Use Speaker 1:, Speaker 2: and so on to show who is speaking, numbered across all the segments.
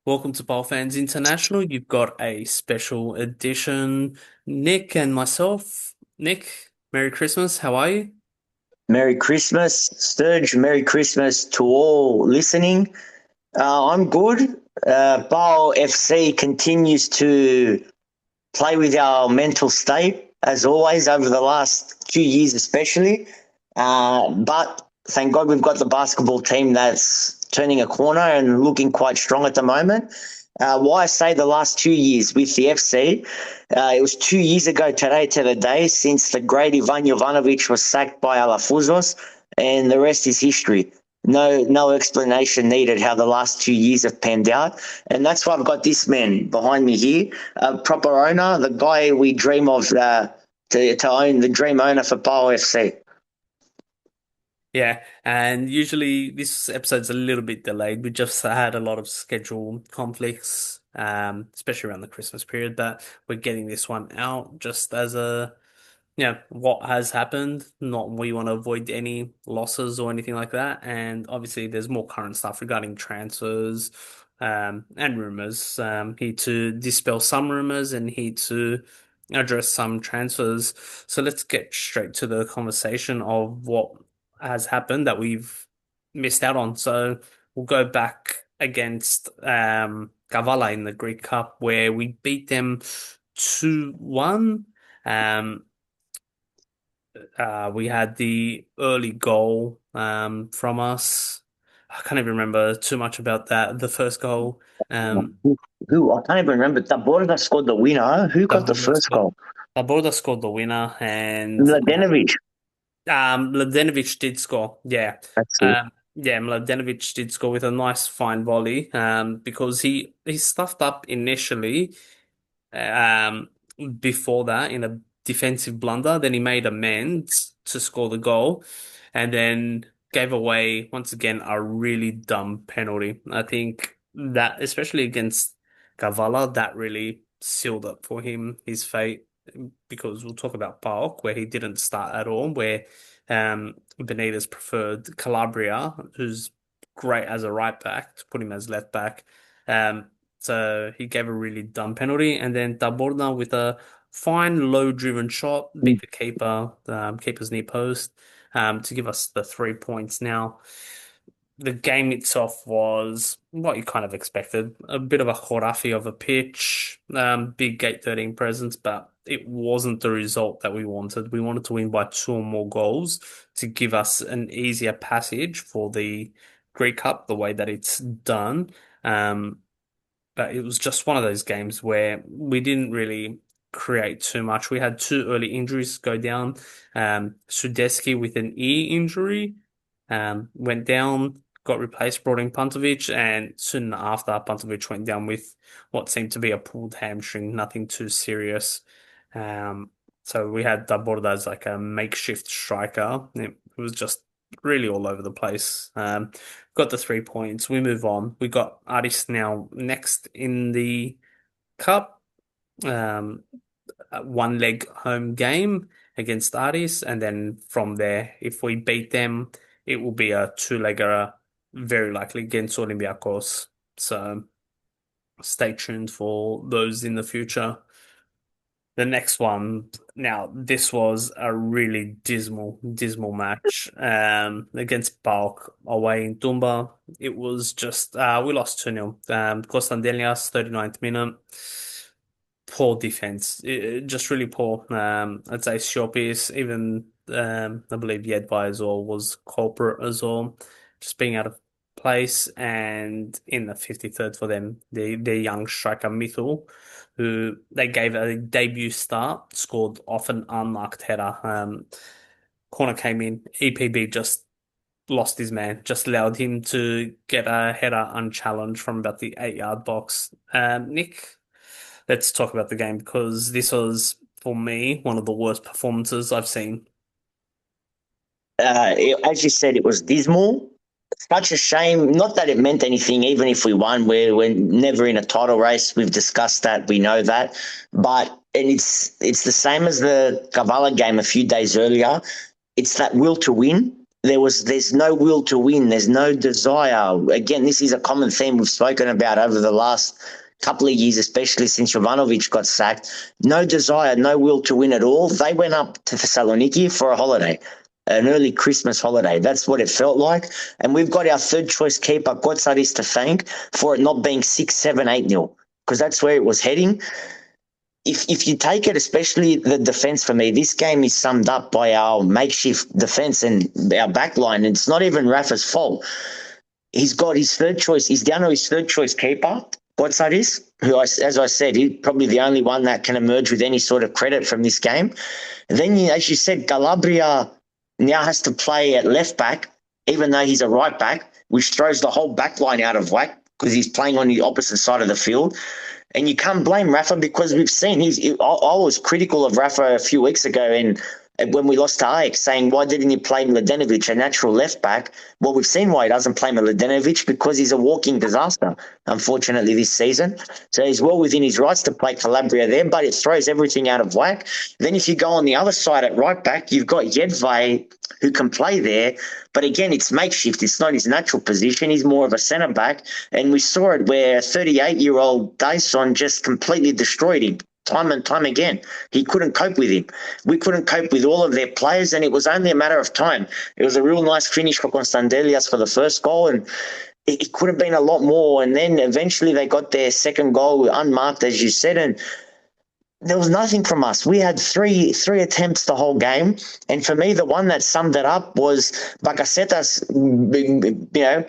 Speaker 1: Welcome to PAO Fans International. You've got a special edition. Nick and myself. Nick, Merry Christmas. How are you?
Speaker 2: Merry Christmas, Sturge. Merry Christmas to all listening. I'm good. PAO FC continues to play with our mental state, as always, over the last 2 years, especially. But thank God we've got the basketball team that's turning a corner and looking quite strong at the moment. Why I say the last 2 years with the FC, it was 2 years ago today to the day since the great Ivan Jovanovic was sacked by Alafuzos, and the rest is history. No explanation needed how the last 2 years have panned out. And that's why I've got this man behind me here, a proper owner, the guy we dream of to own, the dream owner for PAO FC.
Speaker 1: Yeah, and usually this episode's a little bit delayed. We just had a lot of schedule conflicts, especially around the Christmas period, but we're getting this one out just as what has happened. Not we want to avoid any losses or anything like that. And obviously, there's more current stuff regarding transfers and rumors. Here to dispel some rumors and here to address some transfers. So let's get straight to the conversation of what has happened that we've missed out on. So we'll go back against Kavala in the Greek Cup where we beat them 2-1. Um, we had the early goal from us. I can't even remember too much about that. The first goal, um,
Speaker 2: Who I can't even remember. Taborda scored the winner. Who got the
Speaker 1: Taborda
Speaker 2: first
Speaker 1: scored,
Speaker 2: goal?
Speaker 1: Taborda scored the winner, and
Speaker 2: Mladenovic.
Speaker 1: Mladenovic did score. Yeah,
Speaker 2: That's it.
Speaker 1: Mladenovic did score with a nice fine volley. Because he stuffed up initially. Um, Before that in a defensive blunder. Then he made amends to score the goal, and then gave away once again a really dumb penalty. I think that especially against Kavala, that really sealed up for him his fate because we'll talk about PAOK where he didn't start at all, where Benitez preferred Calabria, who's great as a right back, to put him as left back. Um, so he gave a really dumb penalty, and then Taborda with a fine low-driven shot beat the keeper, keeper's near post, to give us the 3 points. Now, the game itself was what you kind of expected, a bit of a Horafi of a pitch, big Gate 13 presence, but it wasn't the result that we wanted. We wanted to win by two or more goals to give us an easier passage for the Greek Cup, the way that it's done. Um, but it was just one of those games where we didn't really create too much. We had two early injuries go down. Sudeski with an ear injury went down, got replaced, brought in Pantovic, and soon after, Pantovic went down with what seemed to be a pulled hamstring, nothing too serious. Um, so we had Daborda as like a makeshift striker. It was just really all over the place. Got the 3 points. We move on. We got Aris now next in the cup. Um, One leg home game against Aris, and then from there, if we beat them, it will be a two-legger, very likely against Olympiacos. So stay tuned for those in the future. The next one, now this was a really dismal match against Balk away in Tumba. It was just we lost 2-0. Kostandelias, 39th minute. Poor defense, just really poor. I'd say Siopis, even I believe Yedvay as well was culprit as well, just being out of place. And in the 53rd for them, the young striker Mithul, who they gave a debut start, scored off an unmarked header. Corner came in, EPB just lost his man, just allowed him to get a header unchallenged from about the 8-yard box. Nick, let's talk about the game because this was, for me, one of the worst performances I've seen.
Speaker 2: As you said, it was dismal. Such a shame. Not that it meant anything, even if we won. We're never in a title race. We've discussed that. We know that. But and it's the same as the Kavala game a few days earlier. It's that will to win. there's no will to win. There's no desire. Again, this is a common theme we've spoken about over the last couple of years, especially since Jovanovic got sacked. No desire, no will to win at all. They went up to Thessaloniki for a holiday, an early Christmas holiday. That's what it felt like. And we've got our third choice keeper, Gotsaris, to thank for it not being 6-7-8-0, because that's where it was heading. If you take it, especially the defense for me, this game is summed up by our makeshift defense and our back line. It's not even Rafa's fault. He's got his third choice. He's down to his third choice keeper, Gotsaris, who, as I said, he's probably the only one that can emerge with any sort of credit from this game. And then, as you said, Calabria now has to play at left back, even though he's a right back, which throws the whole back line out of whack because he's playing on the opposite side of the field. And you can't blame Rafa because we've seen I was critical of Rafa a few weeks ago and when we lost to Ajax, saying, why didn't he play Mladenovic, a natural left back? Well, we've seen why he doesn't play Mladenovic, because he's a walking disaster, unfortunately, this season. So he's well within his rights to play Calabria there, but it throws everything out of whack. Then if you go on the other side at right back, you've got Jedvaj, who can play there. But again, it's makeshift. It's not his natural position. He's more of a centre back. And we saw it where 38-year-old Dyson just completely destroyed him time and time again. He couldn't cope with him. We couldn't cope with all of their players, and it was only a matter of time. It was a real nice finish for Constandelias for the first goal, and it could have been a lot more. And then eventually they got their second goal unmarked, as you said, and there was nothing from us. We had three attempts the whole game, and for me, the one that summed it up was Bakasetas,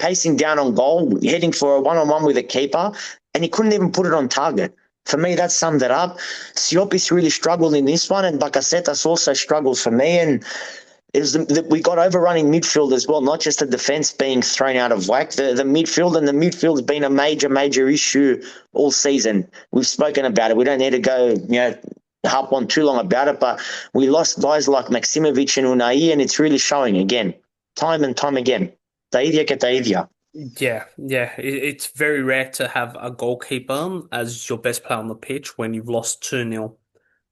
Speaker 2: pacing down on goal, heading for a one-on-one with a keeper, and he couldn't even put it on target. For me, that summed it up. Siopis really struggled in this one, and Bakasetas also struggled for me. And we got overrun in midfield as well, not just the defence being thrown out of whack. The midfield's been a major issue all season. We've spoken about it. We don't need to go, harp on too long about it, but we lost guys like Maximovic and Unai, and it's really showing again, time and time again. Taidia que Taidia.
Speaker 1: Yeah. It's very rare to have a goalkeeper as your best player on the pitch when you've lost 2-0.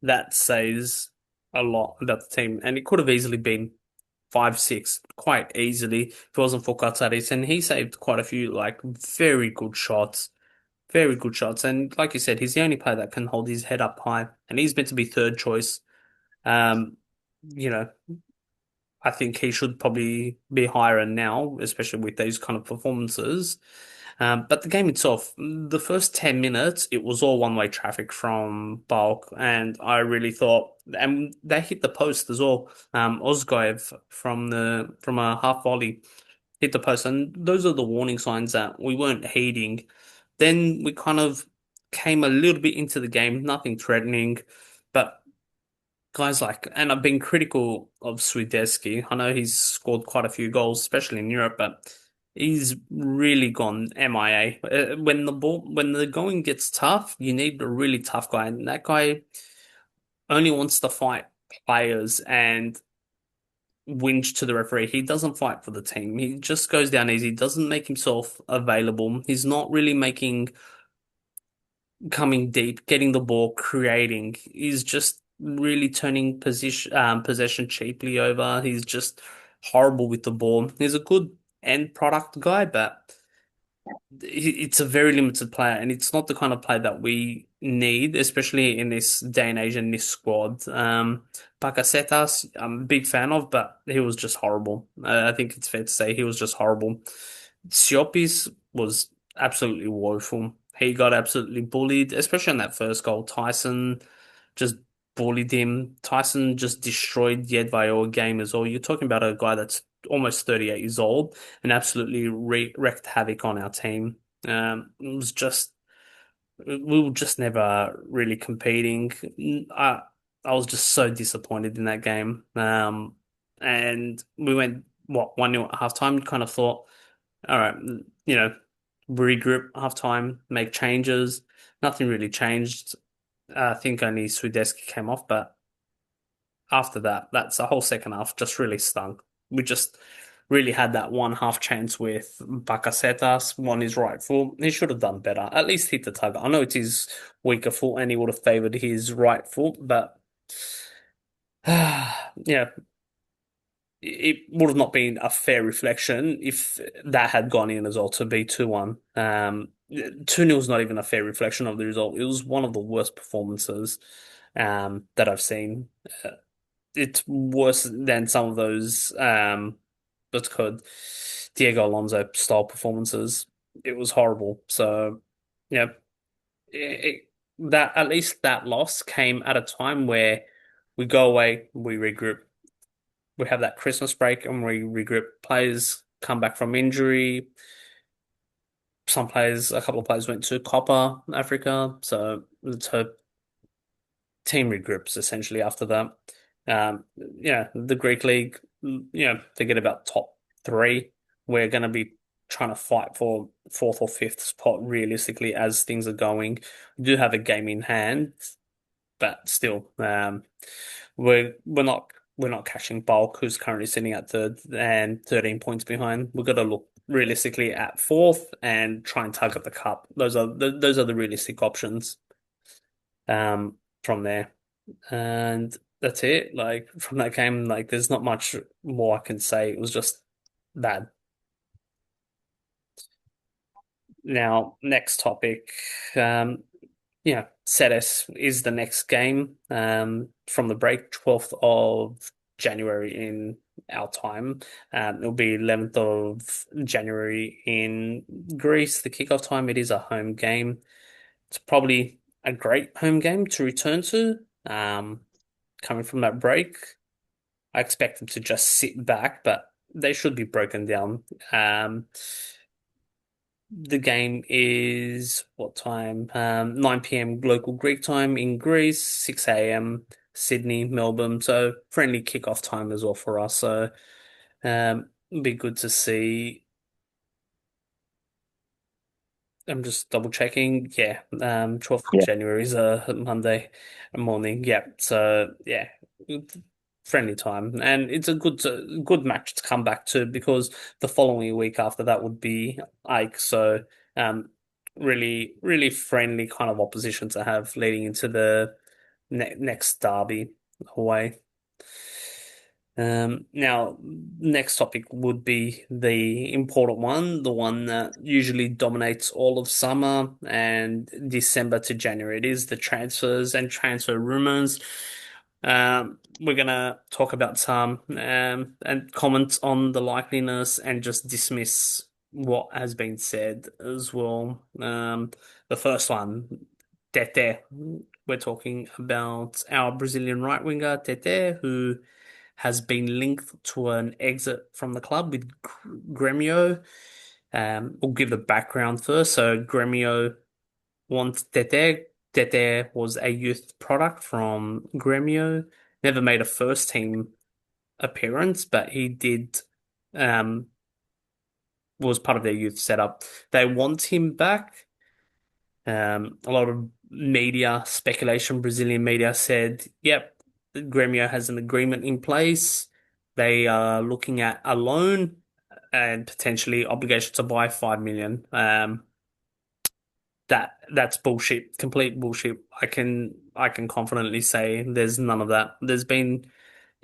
Speaker 1: That says a lot about the team. And it could have easily been 5-6 quite easily if it wasn't for Katsaris. And he saved quite a few, like, very good shots. Very good shots. And like you said, he's the only player that can hold his head up high. And he's meant to be third choice. Um, you know, I think he should probably be higher now, especially with these kind of performances. But the game itself, the first 10 minutes, it was all one-way traffic from Bulk. And I really thought, and they hit the post as well. Ozgaev from a half volley hit the post. And those are the warning signs that we weren't heeding. Then we kind of came a little bit into the game, nothing threatening. But guys like, and I've been critical of Swiderski. I know he's scored quite a few goals, especially in Europe, but he's really gone MIA. When the going gets tough, you need a really tough guy, and that guy only wants to fight players and whinge to the referee. He doesn't fight for the team. He just goes down easy, doesn't make himself available. He's not really making coming deep, getting the ball, creating. He's just really turning possession cheaply over. He's just horrible with the ball. He's a good end product guy, but it's a very limited player, and it's not the kind of player that we need, especially in this day and age in this squad. Pacasetas, I'm a big fan of, but he was just horrible. I think it's fair to say he was just horrible. Siopis was absolutely woeful. He got absolutely bullied, especially on that first goal. Tyson just bullied him. Tyson just destroyed Jedvaj all game as well. You're talking about a guy that's almost 38 years old and absolutely wreaked havoc on our team. It was just we were just never really competing. I was just so disappointed in that game. And we went 1-0 at halftime. You kind of thought, all right, regroup halftime, make changes. Nothing really changed. I think only Swiderski came off, but after that, that's the whole second half just really stunk. We just really had that one half chance with Bakasetas on his right foot. He should have done better. At least hit the target. I know it's his weaker foot and he would have favored his right foot, but yeah, it would have not been a fair reflection if that had gone in as well to be 2-1. 2-0 is not even a fair reflection of the result. It was one of the worst performances that I've seen. Uh, it's worse than some of those what's it called Diego Alonso style performances. It was horrible. So yeah, that at least that loss came at a time where we go away, we regroup, we have that Christmas break, and we regroup. Players come back from injury. Some players, a couple of players went to Copa Africa, so let's hope team regroups essentially after that. Yeah, the Greek league, forget about top three. We're going to be trying to fight for fourth or fifth spot realistically as things are going. We do have a game in hand, but still, we're not catching Bulk, who's currently sitting at third and 13 points behind. We've got to look realistically at fourth and try and target the cup. Those are the realistic options from there. And that's it. Like from that game, like there's not much more I can say. It was just bad. Now, next topic. Um, Ceres is the next game from the break, 12th of January in our time. It'll be 11th of January in Greece, the kickoff time. It is a home game. It's probably a great home game to return to. Coming from that break, I expect them to just sit back, but they should be broken down. The game is what time? 9 p.m. local Greek time in Greece, 6 a.m. Sydney, Melbourne. So friendly kickoff time as well for us. So it'd be good to see. I'm just double checking. Yeah, 12th of
Speaker 2: Yeah.
Speaker 1: January is a Monday morning. Yeah, so yeah, friendly time, and it's a good match to come back to because the following week after that would be Ike. So really, really friendly kind of opposition to have leading into the next derby away. Now, next topic would be the important one, the one that usually dominates all of summer and December to January. It is the transfers and transfer rumors. We're gonna talk about some and comment on the likeliness and just dismiss what has been said as well. The first one, Tete. We're talking about our Brazilian right winger, Tete, who has been linked to an exit from the club with Gremio. We'll give the background first. So Gremio wants Tete. Tete was a youth product from Gremio. Never made a first team appearance, but he did was part of their youth setup. They want him back. A lot of media speculation, Brazilian media said, yep, Gremio has an agreement in place. They are looking at a loan and potentially obligation to buy 5 million. That's bullshit, complete bullshit. I can confidently say there's none of that. There's been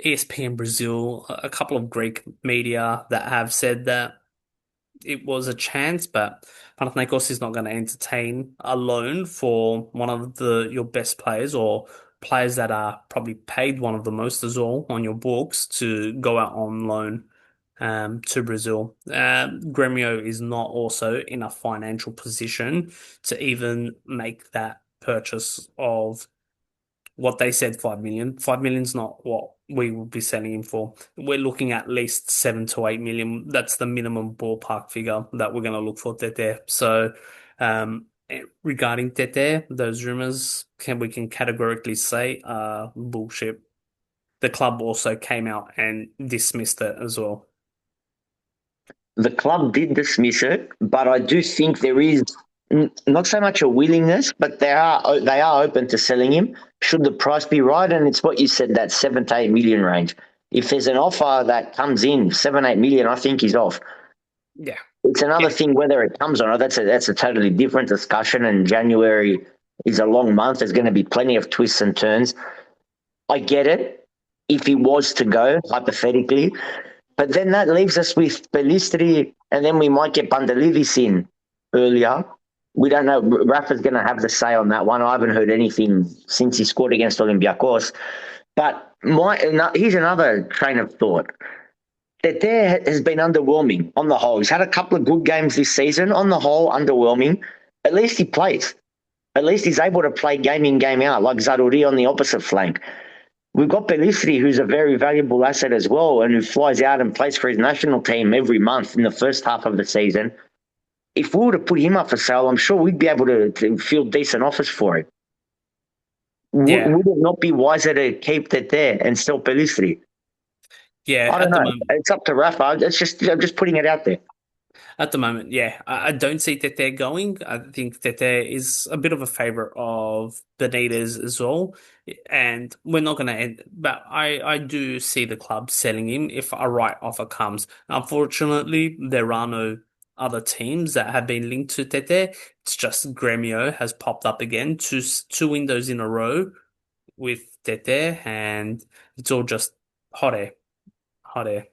Speaker 1: ESPN Brazil, a couple of Greek media that have said that it was a chance, but Panathinaikos is not going to entertain a loan for one of the your best players or players that are probably paid one of the most as well on your books to go out on loan to Brazil. Gremio is not also in a financial position to even make that purchase of what they said 5 million. 5 million's not what we will be selling him for. We're looking at least 7 to 8 million. That's the minimum ballpark figure that we're going to look for Tete. So, regarding Tete, those rumors we can categorically say are bullshit. The club also came out and dismissed it as well.
Speaker 2: The club did dismiss it, but I do think there is not so much a willingness, but they are open to selling him should the price be right, and it's what you said, that 7 to 8 million range. If there's an offer that comes in 7 8 million, I think he's off.
Speaker 1: Yeah.
Speaker 2: It's another
Speaker 1: Yeah.
Speaker 2: thing whether it comes or not. That's a totally different discussion. And January is a long month. There's going to be plenty of twists and turns. I get it. if he was to go, hypothetically. But then that leaves us with Bellistri, and then we might get Bandelidis in earlier. We don't know. Rafa's going to have the say on that one. I haven't heard anything since he scored against Olympiacos. But here's another train of thought. Tete has been underwhelming on the whole. He's had a couple of good games this season. On the whole, underwhelming. At least he plays. At least he's able to play game in, game out, like Zaruri on the opposite flank. We've got Bellistri, who's a very valuable asset as well, and who flies out and plays for his national team every month in the first half of the season. If we were to put him up for sale, I'm sure we'd be able to field decent offers for him.
Speaker 1: Yeah,
Speaker 2: Would it not be wiser to keep that there and sell Bellistri?
Speaker 1: yeah.
Speaker 2: I don't know. It's up to Rafa. I'm just putting it out there.
Speaker 1: At the moment, yeah, I don't see Tete going. I think Tete is a bit of a favorite of Benitez as well, and we're not going to end. But I do see the club selling him if a right offer comes. Unfortunately, there are no other teams that have been linked to Tete. It's just Gremio has popped up again, two windows in a row with Tete, and it's all just hot air, hot air.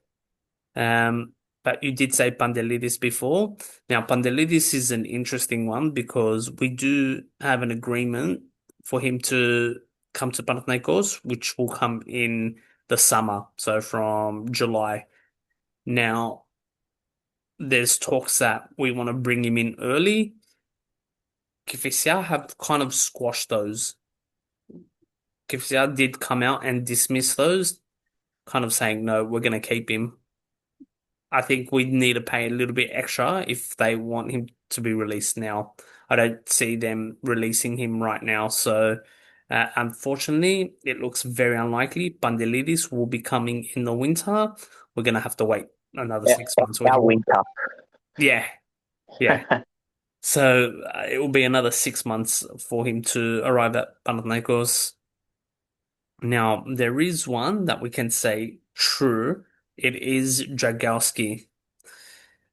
Speaker 1: Um, but you did say Pandelidis before. Now, Pandelidis is an interesting one because we do have an agreement for him to come to Panathinaikos, which will come in the summer, so from July. Now, there's talks that we want to bring him in early. Kifisia have kind of squashed those. Kifisia did come out and dismiss those, kind of saying, no, we're going to keep him. I think we need to pay a little bit extra if they want him to be released now. I don't see them releasing him right now. So, unfortunately, it looks very unlikely. Bandelidis will be coming in the winter. We're going to have to wait another
Speaker 2: Yeah,
Speaker 1: 6 months for
Speaker 2: our
Speaker 1: him.
Speaker 2: winter.
Speaker 1: Yeah, yeah. So, it will be another 6 months for him to arrive at Panathinaikos. Now, there is one that we can say true. It is Dragowski.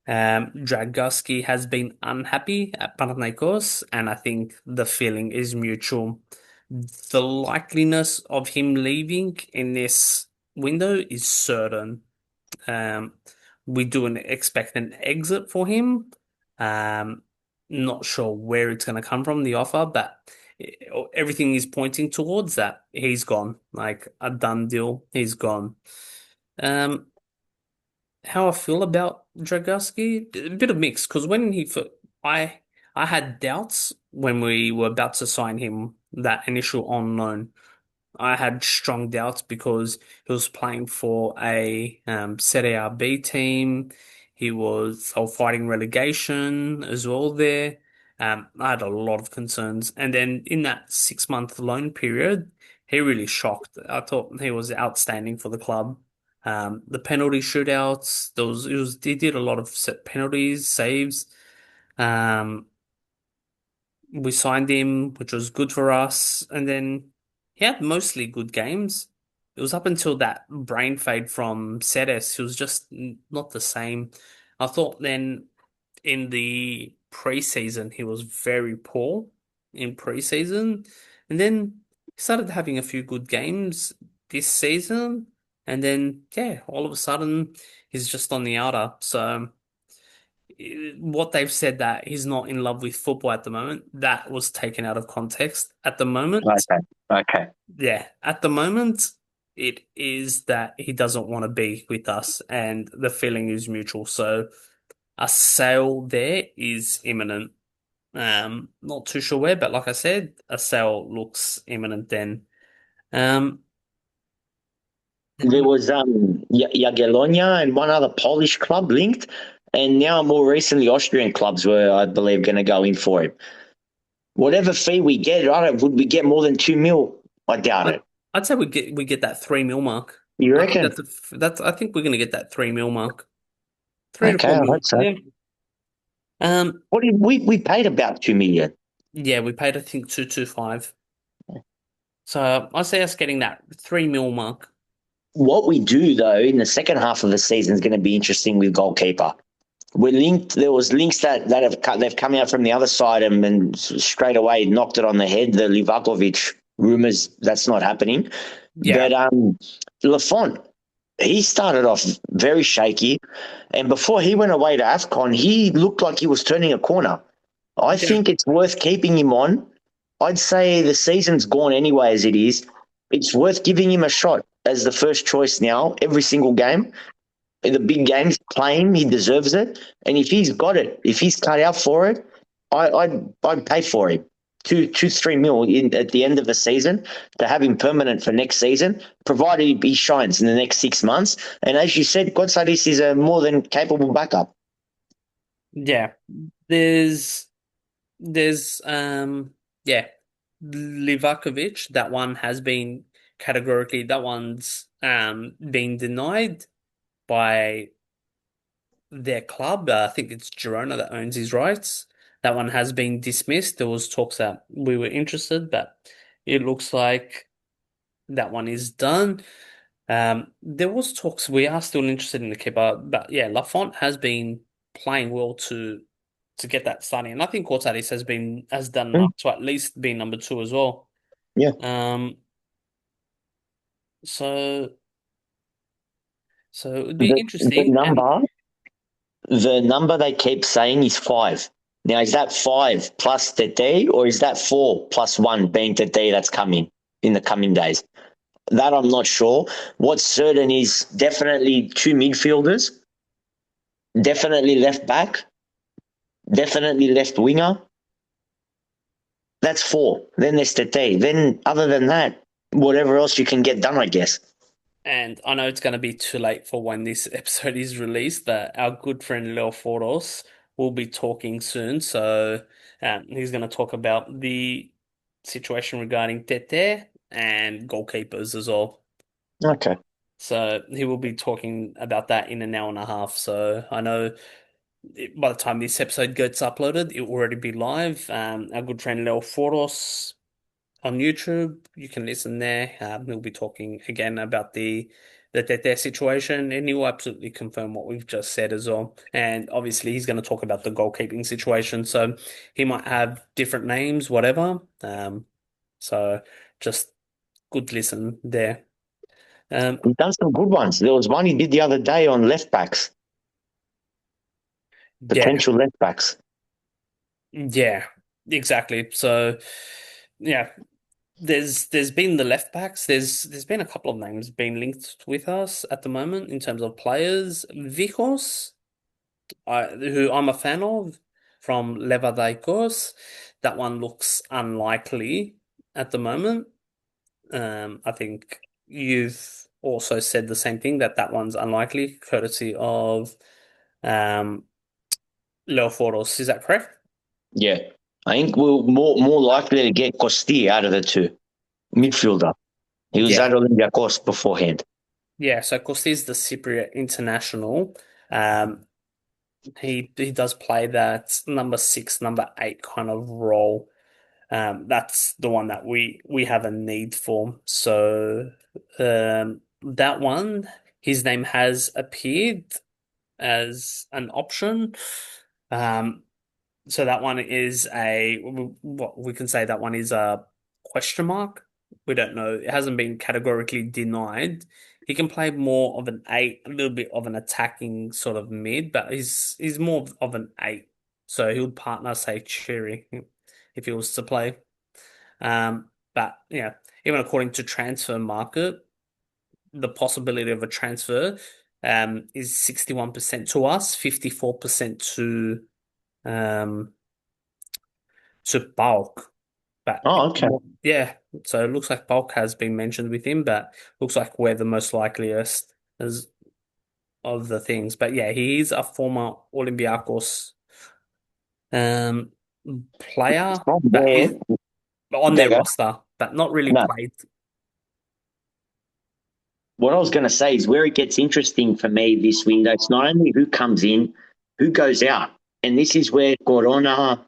Speaker 1: Dragowski has been unhappy at Panathinaikos, and I think the feeling is mutual. The likeliness of him leaving in this window is certain. Um, we do expect an exit for him. Um, Not sure where it's going to come from, the offer, but everything is pointing towards that. He's gone, like a done deal. He's gone. Um, how I feel about Dragowski, a bit of mix because I I had doubts when we were about to sign him that initial on loan. I had strong doubts because he was playing for a Serie A B team. He was fighting relegation as well there. I had a lot of concerns, and then in that 6 month loan period, he really shocked. I thought he was outstanding for the club. The penalty shootouts, he did a lot of set penalties, saves. Um, we signed him, which was good for us, and then he had mostly good games. It was up until that brain fade from Sedes, he was just not the same. I thought then in the preseason he was very poor in preseason, and then he started having a few good games this season, and then yeah, all of a sudden he's just on the outer. So what they've said that he's not in love with football at the moment, that was taken out of context. At the moment,
Speaker 2: Okay. Okay.
Speaker 1: yeah, at the moment, it is that he doesn't want to be with us, and the feeling is mutual. So a sale there is imminent. Not too sure where, but like I said, a sale looks imminent then. Um,
Speaker 2: There was Jagiellonia and one other Polish club linked, and now more recently Austrian clubs were, I believe, going to go in for him. Whatever fee we get, I don't. Would we get more than 2 mil? I doubt
Speaker 1: I'd,
Speaker 2: it.
Speaker 1: I'd say we get that 3 mil mark.
Speaker 2: You
Speaker 1: I think
Speaker 2: reckon?
Speaker 1: I think we're gonna get that 3 mil mark. Three to
Speaker 2: Okay,
Speaker 1: four
Speaker 2: I
Speaker 1: mil.
Speaker 2: hope so.
Speaker 1: Yeah. Um,
Speaker 2: What did we paid about 2 million?
Speaker 1: yeah, we paid I think 225. So I see us getting that 3 mil mark.
Speaker 2: What we do though in the second half of the season is going to be interesting with goalkeeper. We're linked. There was links they've come out from the other side and straight away knocked it on the head. The Livakovic rumors that's not happening,
Speaker 1: Yeah.
Speaker 2: but Lafont, he started off very shaky, and before he went away to AFCON, he looked like he was turning a corner. I
Speaker 1: Yeah,
Speaker 2: think it's worth keeping him on. I'd say the season's gone anyway as it is. It's worth giving him a shot as the first choice now, every single game. In the big games, play him, he deserves it. And if he's got it, if he's cut out for it, I'd pay for him. 3 mil at the end of the season to have him permanent for next season, provided he shines in the next 6 months. And as you said, Godsadis is a more than capable backup.
Speaker 1: yeah. There's there's yeah, Livakovic, that one has been categorically, that one's been denied by their club. I think it's Girona that owns his rights. That one has been dismissed. There was talks that we were interested, but it looks like that one is done. There was talks we are still interested in the keeper, but yeah, Lafont has been playing well to get that starting, and I think Cortadis has done
Speaker 2: Mm,
Speaker 1: enough to at least be number two as well.
Speaker 2: yeah.
Speaker 1: Um, so so it would be
Speaker 2: The
Speaker 1: interesting, and
Speaker 2: number they keep saying is five. Now, is that five plus Tete, or is that four plus one being Tete that's coming in the coming days? That I'm not sure. What's certain is definitely two midfielders, definitely left back, definitely left winger. That's four. Then there's Tete. Then, other than that, whatever else you can get done, I guess.
Speaker 1: and I know it's going to be too late for when this episode is released, but our good friend Leo Fordos will be talking soon. So he's going to talk about the situation regarding Tete and goalkeepers as well.
Speaker 2: Okay.
Speaker 1: So he will be talking about that in an hour and a half. So I know by the time this episode gets uploaded, it will already be live. Our good friend Leo Fordos on YouTube. You can listen there. He'll be talking again about their situation, and he will absolutely confirm what we've just said as well. And obviously, he's going to talk about the goalkeeping situation. So he might have different names, whatever. So just good listen there. Um,
Speaker 2: He's done some good ones. There was one he did the other day on left backs,
Speaker 1: yeah,
Speaker 2: potential left backs.
Speaker 1: yeah, exactly. So yeah, there's been the left backs. There's been a couple of names being linked with us at the moment in terms of players. Vikos, who I'm a fan of from Levadikos. That one looks unlikely at the moment. I think you've also said the same thing, that that one's unlikely, courtesy of um Leoforos. Is that correct?
Speaker 2: Yeah. I think we're more likely to get Costi out of the two. Midfielder. He was
Speaker 1: Yeah.
Speaker 2: at Olympiacos beforehand.
Speaker 1: Yeah, so Kostis the Cypriot international. Um, he does play that number six, number eight kind of role. That's the one that we have a need for. So that one, his name has appeared as an option. Um, so that one is what we can say, that one is a question mark. We don't know. It hasn't been categorically denied. He can play more of an eight, a little bit of an attacking sort of mid, but he's more of an eight. So he would partner, say, Cherry if he was to play. But yeah, even according to transfer market, the possibility of a transfer is 61% to us, 54% um to Bulk. But
Speaker 2: Oh, okay.
Speaker 1: yeah, so it looks like Bulk has been mentioned with him, but looks like we're the most likeliest as of the things. But yeah, he is a former Olympiacos um player,
Speaker 2: From
Speaker 1: but
Speaker 2: there,
Speaker 1: he's on their
Speaker 2: Dagger.
Speaker 1: roster, but not really
Speaker 2: No.
Speaker 1: played.
Speaker 2: What I was going to say is where it gets interesting for me this window, it's not only who comes in, who goes out. And this is where Corona,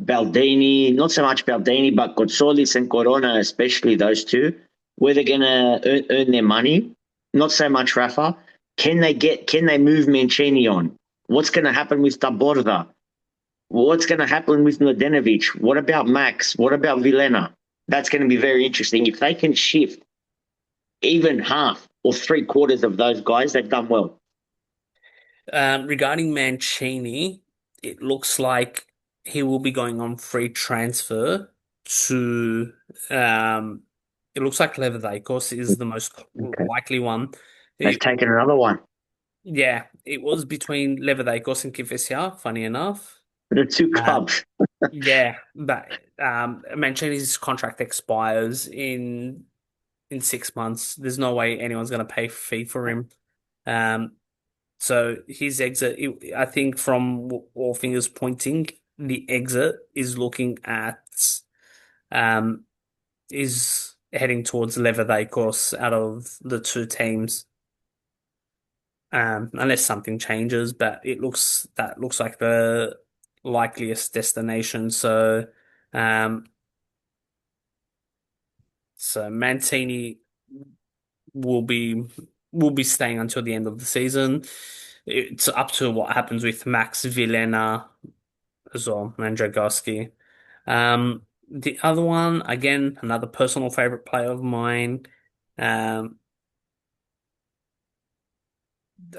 Speaker 2: Baldini, not so much Baldini, but Gotsolis and Corona, especially those two, where they're going to earn their money. Not so much Rafa. Can they move Mancini on? What's going to happen with Taborda? What's going to happen with Mladenovic? What about Max? What about Vilena? That's going to be very interesting. If they can shift even half or three quarters of those guys, they've done well.
Speaker 1: Regarding Mancini, it looks like he will be going on free transfer to. Um, it looks like Leverkusen is the most
Speaker 2: Okay.
Speaker 1: likely one.
Speaker 2: They've
Speaker 1: It,
Speaker 2: taken another one.
Speaker 1: yeah, it was between Leverkusen and Kivisia, funny enough.
Speaker 2: The two
Speaker 1: Um,
Speaker 2: clubs.
Speaker 1: yeah, but Mancini's contract expires in 6 months. There's no way anyone's going to pay fee for him. Um, So his exit, I think, from all fingers pointing, the exit is looking at um is heading towards Leverkusen out of the two teams, unless something changes. But that looks like the likeliest destination. Um, so Mancini will be will be staying until the end of the season. It's up to what happens with Max Villena as well, and Dragowski. The other one, again, another personal favorite player of mine, um,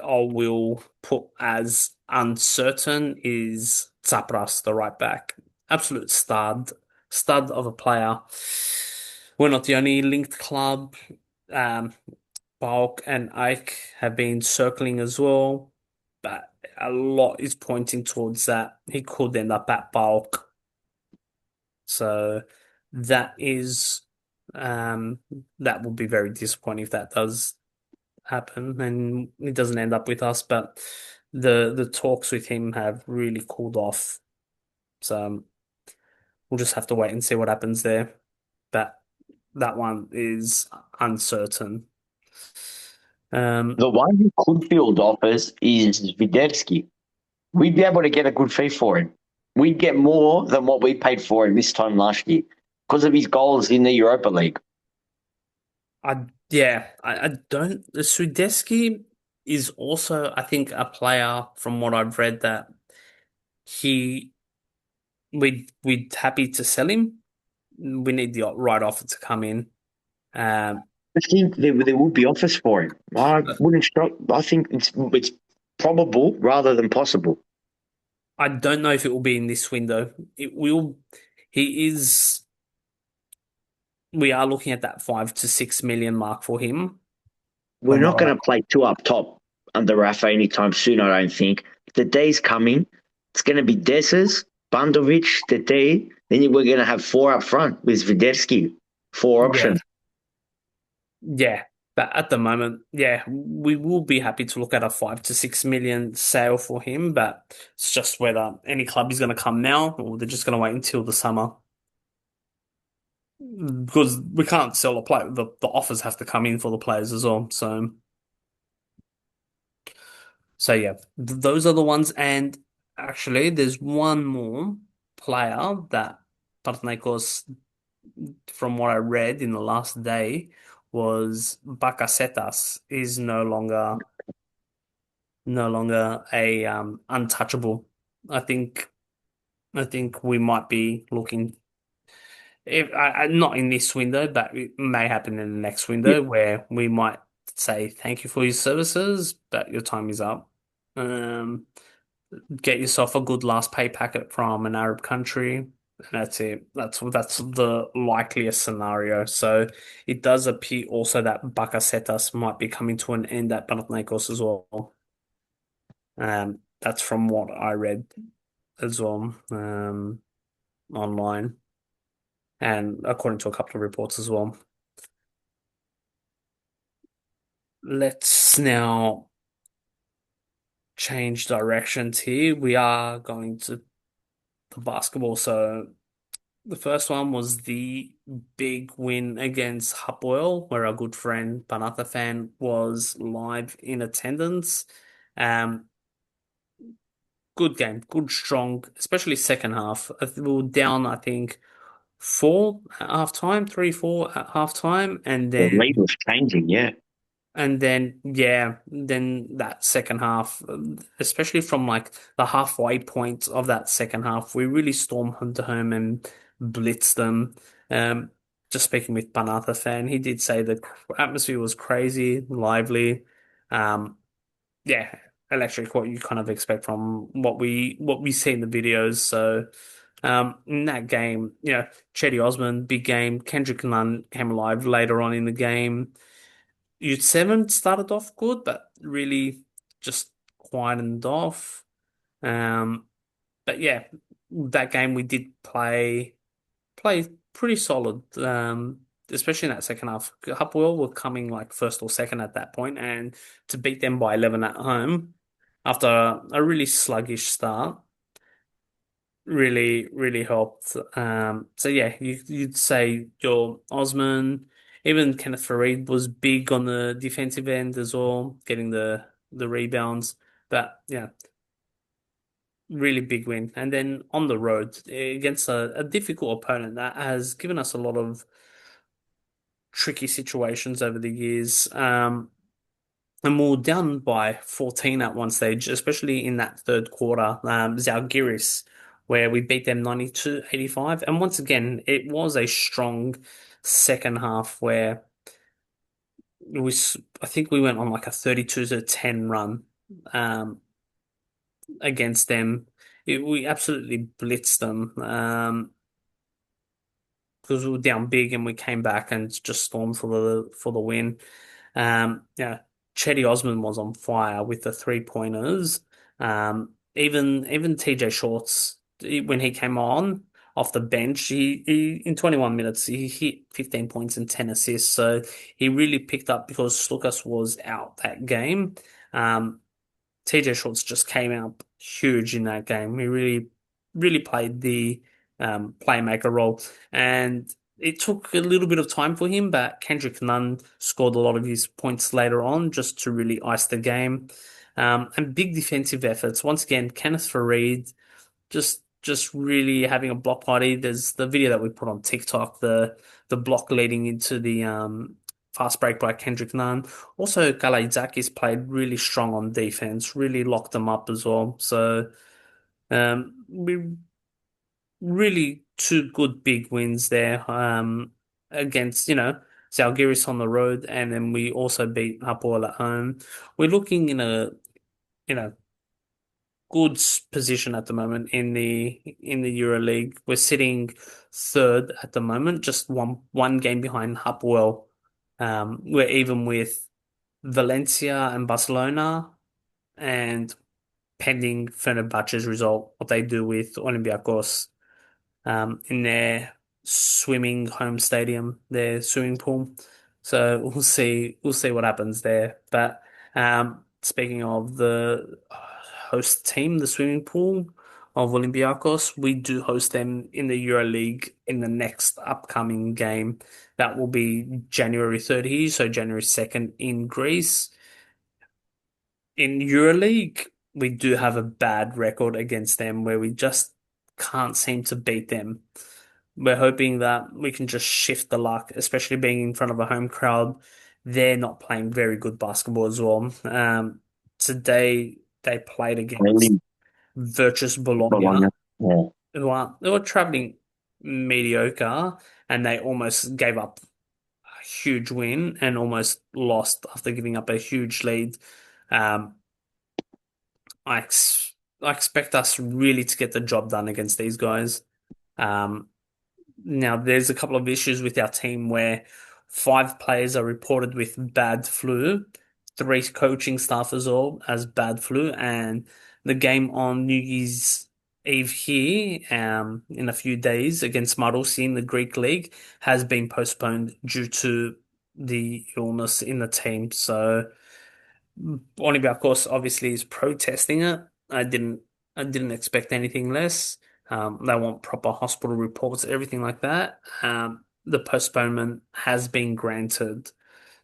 Speaker 1: I will put as uncertain is Tsapras, the right back. Absolute stud of a player. We're not the only linked club. Um, Balk and Ike have been circling as well, but a lot is pointing towards that he could end up at Balk. So that is um that would be very disappointing if that does happen and it doesn't end up with us. But the talks with him have really cooled off. So we'll just have to wait and see what happens there. But that one is uncertain. Um
Speaker 2: The one who could field offers is Videvsky. We'd be able to get a good fee for him. We'd get more than what we paid for him this time last year because of his goals in the Europa League.
Speaker 1: I don't the Swideski is also I think a player from what I've read that he we'd happy to sell him. We need the right offer to come in. Um,
Speaker 2: I think there would be offers for him. I wouldn't stop. I think it's probable rather than possible.
Speaker 1: I don't know if it will be in this window. It will. He is. We are looking at that 5 to 6 million mark for him.
Speaker 2: We're
Speaker 1: From
Speaker 2: not
Speaker 1: what
Speaker 2: going
Speaker 1: I
Speaker 2: to play two up top under Rafa anytime soon, I don't think. The day's coming. It's going to be Dessers, Bandovic, the day. Then we're going to have four up front with Videvsky. Four
Speaker 1: yeah
Speaker 2: options.
Speaker 1: yeah. But at the moment, yeah, we will be happy to look at a 5 to 6 million sale for him. But it's just whether any club is going to come now or they're just going to wait until the summer. Because we can't sell a player. The offers have to come in for the players as well. So yeah, those are the ones. And actually, there's one more player that Panathinaikos, from what I read in the last day, was Bakasetas is no longer a untouchable. I think I think we might be looking. If not in this window, but it may happen in the next
Speaker 2: Yeah.
Speaker 1: window where we might say thank you for your services, but your time is up. Um, get yourself a good last pay packet from an Arab country, and that's it. That's the likeliest scenario. So it does appear also that Bakasetas might be coming to an end at Panathinaikos as well. That's from what I read as well, online and according to a couple of reports as well. Let's now change directions here. We are going to the basketball. So the first one was the big win against Hapoel, where our good friend Panatha fan was live in attendance. Um, Good game, good strong, especially second half. We were down, I think, four at half time, 3-4 at half time,
Speaker 2: The lead was changing, yeah.
Speaker 1: yeah, then that second half, especially from like the halfway point of that second half, we really stormed into home and blitzed them. Um, just speaking with Banatha fan, he did say the atmosphere was crazy, lively. Um, yeah, electric, what you kind of expect from what we see in the videos. So in that game, Chetty Osman, big game. Kendrick Nunn came alive later on in the game. Youth Seven started off good, but really just quietened off. Um, but yeah, that game we did play pretty solid. Especially in that second half. Hapoel were coming like first or second at that point, and to beat them by 11 at home after a really sluggish start really helped. So yeah, you'd say your Osman, even Kenneth Fareed was big on the defensive end as well, getting the rebounds. But yeah, really big win. And then on the road against a difficult opponent that has given us a lot of tricky situations over the years. And we were down by 14 at one stage, especially in that third quarter, Zalgiris, where we beat them 92-85. And once again, it was a strong second half where I think we went on like a 32 to 10 run um, against them. We absolutely blitzed them because we were down big and we came back and just stormed for the win. Yeah, Chetty Osman was on fire with the three pointers. Even TJ Shorts when he came on off the bench, he in 21 minutes he hit 15 points and 10 assists. So he really picked up because Slukas was out that game. Um, TJ Shorts just came out huge in that game. He really played the playmaker role, and it took a little bit of time for him, but Kendrick Nunn scored a lot of his points later on just to really ice the game. And big defensive efforts. Once again, Kenneth Fareed just really having a block party. There's the video that we put on TikTok, the block leading into the fast break by Kendrick Nunn. Also, Galaitzakis played really strong on defense, really locked them up as well. So we really two good big wins there against, Zalgiris on the road, and then we also beat Hapoel at home. We're looking in a you know good position at the moment in the EuroLeague. We're sitting third at the moment, just one game behind Hapoel. We're even with Valencia and Barcelona, and pending Fenerbahce's result, what they do with Olympiacos in their swimming home stadium, their swimming pool. So we'll see what happens there. But speaking of the host team, the swimming pool of Olympiacos, we do host them in the EuroLeague in the next upcoming game. That will be January 30, so January 2nd in Greece. In EuroLeague, we do have a bad record against them where we just can't seem to beat them. We're hoping that we can just shift the luck, especially being in front of a home crowd. They're not playing very good basketball as well. Today they played against
Speaker 2: Really,
Speaker 1: Virtus Bologna,
Speaker 2: Bologna. Yeah.
Speaker 1: they were traveling mediocre, and they almost gave up a huge win and almost lost after giving up a huge lead. Um, I expect us really to get the job done against these guys. Um, Now, there's a couple of issues with our team where five players are reported with bad flu, three coaching staff as well as bad flu, and the game on New Year's Eve here, in a few days against Marousi in the Greek league has been postponed due to the illness in the team. So Olympiacos obviously is protesting it. I didn't expect anything less. They want proper hospital reports, everything like that. The postponement has been granted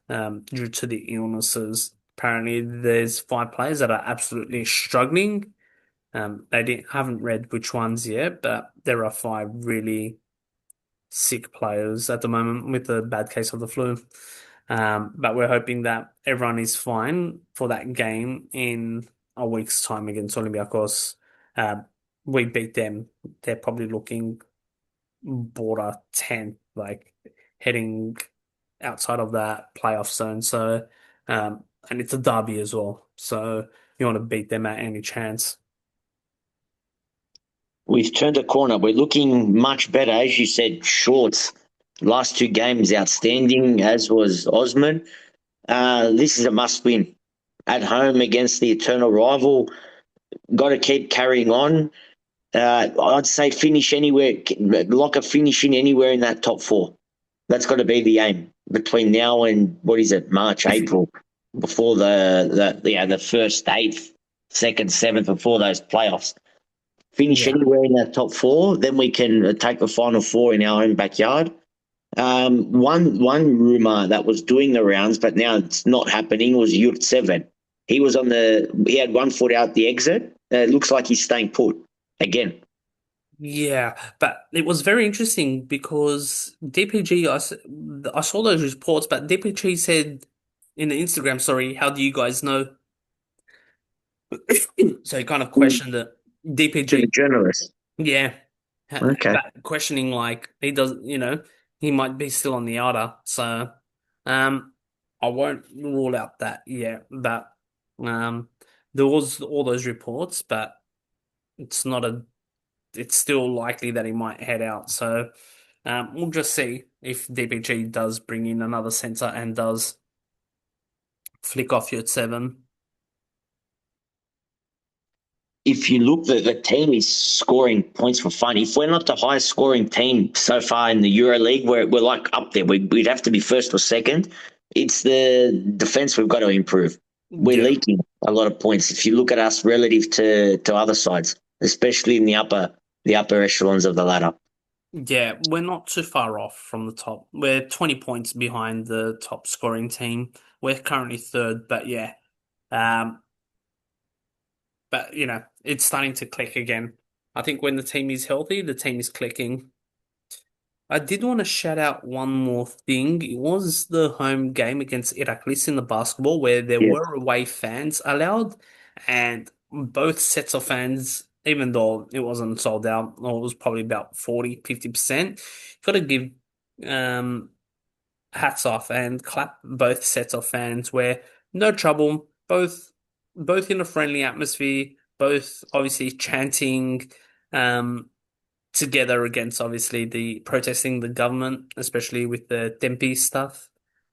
Speaker 1: due to the illnesses. Apparently, there's five players that are absolutely struggling. They haven't read which ones yet, but there are five really sick players at the moment with a bad case of the flu. But we're hoping that everyone is fine for that game in a week's time against Olympiacos. Uh, we beat them. They're probably looking border 10. Like heading outside of that playoff zone. So, and it's a derby as well. So you want to beat them at any chance.
Speaker 2: We've turned a corner. We're looking much better. As you said, Shorts, last two games outstanding, as was Osman. This is a must win. At home against the eternal rival, got to keep carrying on. I'd say finish anywhere, lock a finish in anywhere in that top four. That's got to be the aim between now and what is it, March, April, before the first eighth, second, seventh, before those playoffs. Finish
Speaker 1: Yeah.
Speaker 2: anywhere in that top four, then we can take the final four in our own backyard. One rumor that was doing the rounds, but now it's not happening, was Yurt Seven. He had 1 foot out the exit. It looks like he's staying put again.
Speaker 1: Yeah, but it was very interesting because DPG, I saw those reports, but DPG said in the Instagram story, how do you guys know? So he kind of
Speaker 2: To
Speaker 1: questioned it.
Speaker 2: the
Speaker 1: DPG,
Speaker 2: journalist.
Speaker 1: yeah,
Speaker 2: Okay.
Speaker 1: but questioning like he does, he might be still on the outer. So, um, I won't rule out that yet, but um, there was all those reports, but it's not a it's still likely that he might head out. So we'll just see if DPG does bring in another sensor and does flick off your seven.
Speaker 2: If you look, the team is scoring points for fun. If we're not the highest scoring team so far in the Euro League, we're like up there. We'd have to be first or second. It's the defense we've got to improve. We're
Speaker 1: Yeah,
Speaker 2: leaking a lot of points. If you look at us relative to other sides, especially in the upper echelons of the ladder.
Speaker 1: yeah, we're not too far off from the top. We're 20 points behind the top scoring team. We're currently third, but yeah, um, but it's starting to click again. I think when the team is healthy, the team is clicking. I did want to shout out one more thing. It was the home game against Iraklis in the basketball where there
Speaker 2: Yeah.
Speaker 1: were away fans allowed, and both sets of fans, even though it wasn't sold out, or it was probably about 40-50%, got to give um, hats off and clap both sets of fans where no trouble, both in a friendly atmosphere, both obviously chanting. Um, Together against obviously the protesting the government, especially with the Tempe stuff,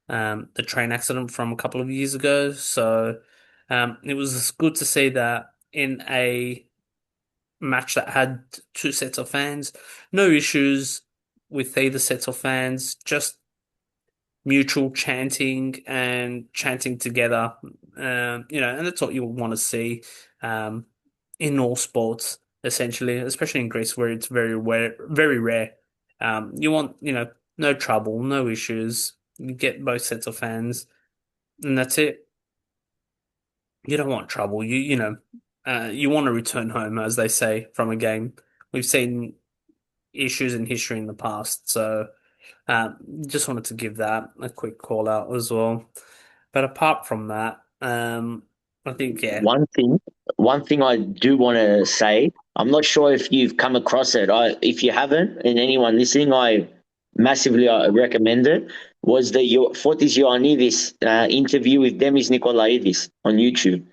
Speaker 1: the train accident from a couple of years ago. So it was good to see that in a match that had two sets of fans, no issues with either sets of fans, just mutual chanting and chanting together. And that's what you want to see um, in all sports, essentially, especially in Greece where it's very rare, very rare. You want, no trouble, no issues. You get both sets of fans, and that's it. You don't want trouble. You want to return home, as they say, from a game. We've seen issues in history in the past, so just wanted to give that a quick call out as well. But apart from that, I think yeah,
Speaker 2: One thing I do want to say, I'm not sure if you've come across it. If you haven't, and anyone listening, I massively recommend it. Was the Fotis Ioannidis interview with Demis Nikolaidis on YouTube?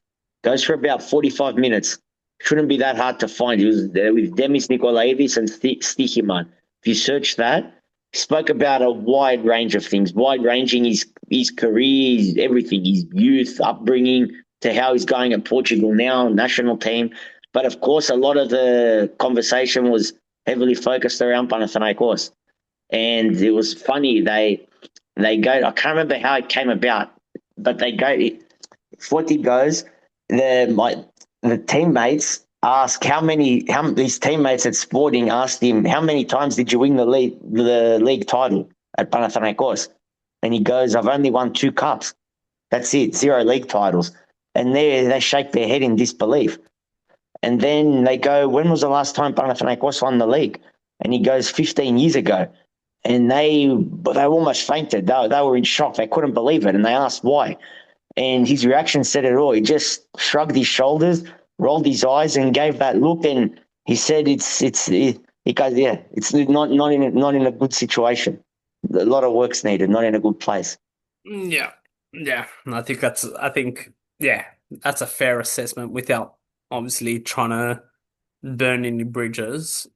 Speaker 2: Goes for about 45 minutes. Shouldn't be that hard to find. He was there with Demis Nikolaidis and Stichiman. If you search that, he spoke about a wide range of things, wide ranging his career, everything, his youth, upbringing, to how he's going at Portugal now, national team. But of course, a lot of the conversation was heavily focused around Panathinaikos. And it was funny. They go. I can't remember how it came about, but they go. Forty goes. The teammates ask how these teammates at Sporting asked him how many times did you win the league title at Panathinaikos, and he goes, I've only won 2 cups. That's it, 0 league titles. And they shake their head in disbelief. And then they go, when was the last time Panathinaikos won the league? And he goes, 15 years ago. And they almost fainted. They were in shock. They couldn't believe it. And they asked why. And his reaction said it all. He just shrugged his shoulders, rolled his eyes, and gave that look. And he said, he goes, yeah, it's not in a good situation. A lot of work's needed, not in a good place.
Speaker 1: Yeah. Yeah. And yeah, that's a fair assessment without obviously trying to burn any bridges.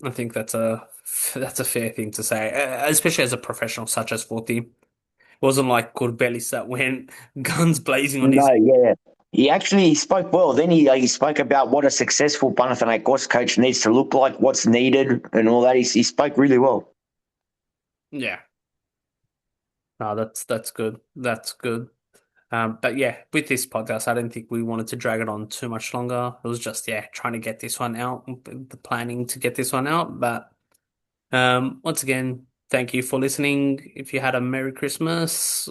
Speaker 1: I think that's a fair thing to say, especially as a professional such as Forty. It wasn't like Corbelis that went guns blazing on his.
Speaker 2: No, yeah. He spoke well. Then he spoke about what a successful Panathinaikos coach needs to look like, what's needed, and all that. He spoke really well.
Speaker 1: Yeah. No, that's good. That's good. But yeah, with this podcast, I don't think we wanted to drag it on too much longer. It was just, yeah, trying to get this one out, the planning to get this one out. But once again, thank you for listening. If you had a Merry Christmas,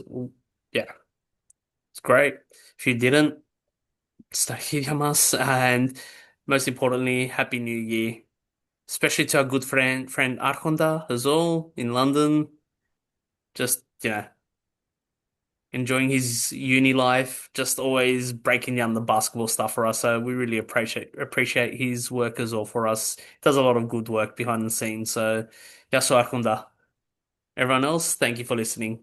Speaker 1: yeah, it's great. If you didn't, stay Hiyamas, and most importantly, Happy New Year, especially to our good friend Arkonda as well in London. Just, enjoying his uni life, just always breaking down the basketball stuff for us. So we really appreciate his work as well for us. He does a lot of good work behind the scenes. So, Yasu Akunda. Everyone else, thank you for listening.